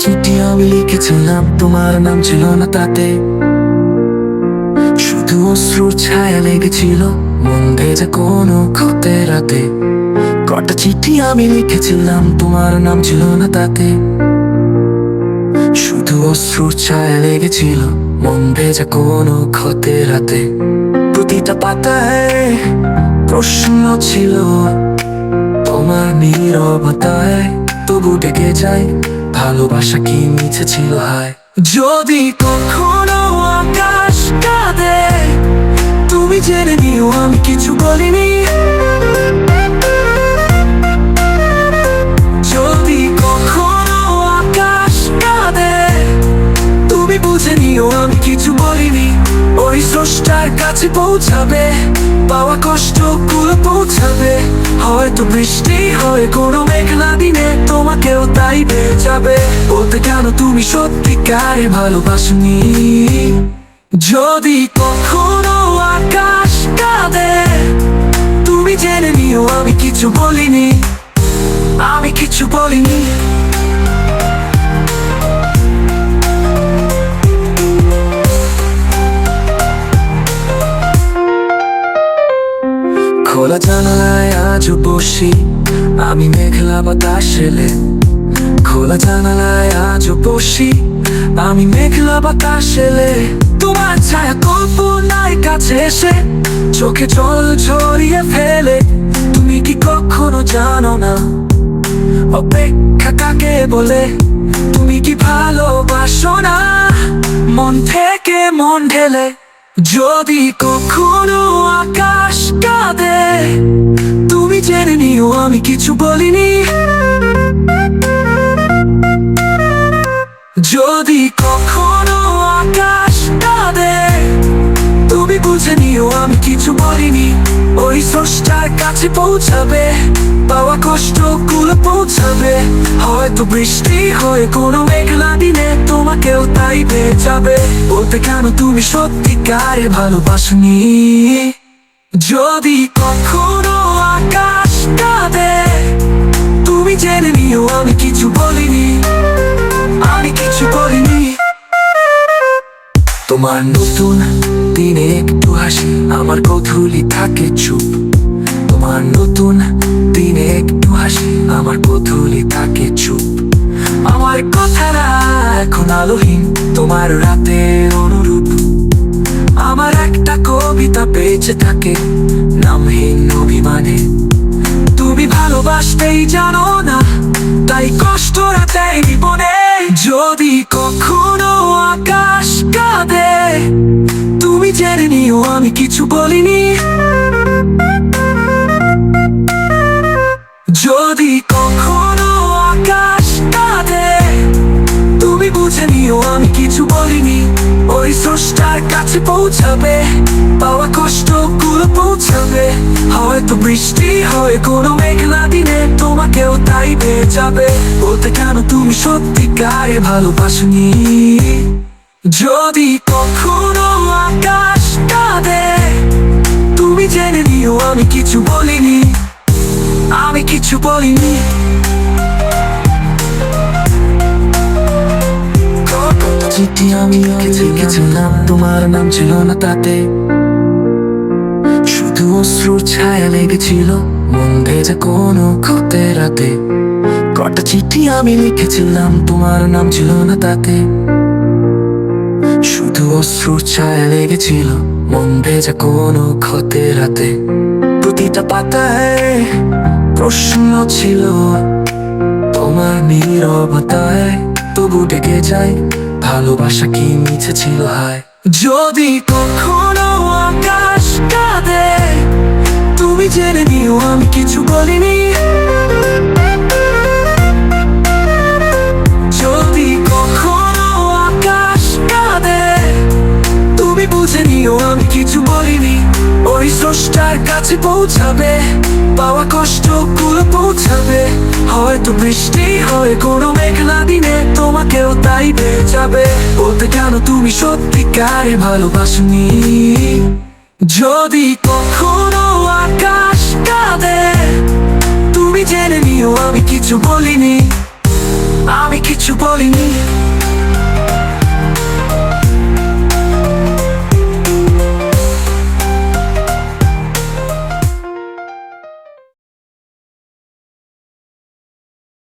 চিঠি আমি লিখেছিলাম, তোমার নাম ছিল না তাতে। শুধু অশ্রুর ছায়া লেগেছিল মন ভেজা কোনো ক্ষতের রাতে। কটা চিঠি আমি লিখেছিলাম, তোমার নাম ছিল না তাতে। শুধু অশ্রুর ছায়া লেগেছিল মন ভেজা কোনো ক্ষতের রাতে। প্রতিটা পাতায় প্রশ্ন ছিল তোমার নীরবতায়, তবু ডেকে যায় ভালোবাসা কি মিছে ছিল হায়। যদি কখনো আকাশ কাঁদে, তুমি জেনে নিও আমি কিছু বলিনি। যদি কখনো আকাশ কাঁদে, তুমি বুঝে নিও আমি কিছু বলিনি। ওই স্রষ্টার কাছে পৌঁছাবে, পাওয়া কষ্ট গুলো পৌঁছাবে। হয়তো বৃষ্টি হয় কোনো মেঘলা দিনে, তোমাকেও তাই পেয়ে যাবে। বলতে কেন তুমি সত্যিকারে ভালোবাসনি। যদি কখনো আকাশ কাঁদে, তুমি জেনে নিও আমি কিছু বলিনি। আমি কিছু বলিনি। খোলা জানালায় আজও বসি আমি মেঘলা বাতাস এলে। খোলা জানালায় আজও বসি আমি মেঘলা বাতাস এলে। তোমার ছায়া কল্পনায় কাছে এসে চোখে জল ঝরিয়ে ফেলে। তুমি কি কখনো জানো না অপেক্ষা কাকে বলে? তুমি কি ভালোবাসো না মন থেকে মন ঢেলে? যদি কখনো আকাশ কাঁদে, তুমি জেনে নিও আমি কিছু বলিনি। যদি কখনো আকাশ কাঁদে, তুমি বুঝে নিও আমি কিছু বলিনি। ওই স্রষ্টার কাছে পৌঁছাবে, পাওয়া কষ্ট গুলো পৌঁছাবে। হয়তো বৃষ্টি হয় কোনো মেঘলা দিনে, তোমাকেও তাই পেয়ে যাবে। বলতে কেন তুমি সত্যিকারে ভালোবাসনি। যদি কখনো আকাশ কাঁদে, তুমি জেনে নিও আমি কিছু বলিনি। আমি কিছু বলিনি। তোমার নতুন দিনে একটু হাসি, আমার কৌতূহলী থাকে চুপ। তোমার নতুন দিনে একটু হাসি, আমার কৌতূহলী থাকে চুপ। আমার কথাটা এখন আলোহীন, তোমার রাতের অনুরূপ। আমার একটা কবিতা বেঁচে থাকে নামহীন অভিমানে। তুমি ভালোবাসতেই জানো না, তাই কষ্ট রাতে জীবনে। যদি কখনো আকাশ কাঁদে, তুমি জেনে নিও আমি কিছু বলিনি। যদি কখনো আকাশ কাঁদে, তুমি বুঝে নিও আমি কিছু বলিনি। ওই স্রষ্টার কাছে পৌঁছাবে, পাওয়া কষ্ট গুলো পৌঁছাবে। হয়তো বৃষ্টি হয় কোনো মেঘলা দিনে, তোমাকেও তাই পেয়ে যাবে। বলতে কেন তুমি সত্যিকারে ভালোবাসনি। যদি কখনো আকাশ কাঁদে, তুমি জেনে নিও আমি কিছু বলিনি। আমি কিছু বলিনি। চিঠি আমি লিখেছিলাম, তোমার নাম ছিল না তাতে। শুধু অশ্রুর ছায়া লেগেছিল মন ভেজা কোনো ক্ষতের রাতে। কটা চিঠি আমি লিখেছিলাম, তোমার নাম ছিল না তাতে। শুধু অশ্রুর ছায়া লেগেছিল মন ভেজা কোনো ক্ষতের রাতে। প্রতিটা পাতায় প্রশ্ন ছিল তোমার নীরবতায়, তবু ডেকে যায় ভালোবাসা কি মিছে ছিল হায়। যদি কখনো আকাশ কাঁদে, তুমি জেনে নিও আমি কিছু বলিনি। যদি কখনো আকাশ কাঁদে, তুমি বুঝে নিও আমি কিছু বলিনি। ওই স্রষ্টার কাছে পৌঁছাবে, পাওয়া কষ্ট গুলো পৌঁছাবে। হয়তো বৃষ্টি হয় কোনো মেঘলা দিনে, তোমাকেও তাই পেয়ে যাবে। বলতে কেন তুমি সত্যিকারে ভালোবাসনি। যদি কখনো আকাশ কাঁদে, তুমি জেনে নিও আমি কিছু বলিনি। আমি কিছু বলিনি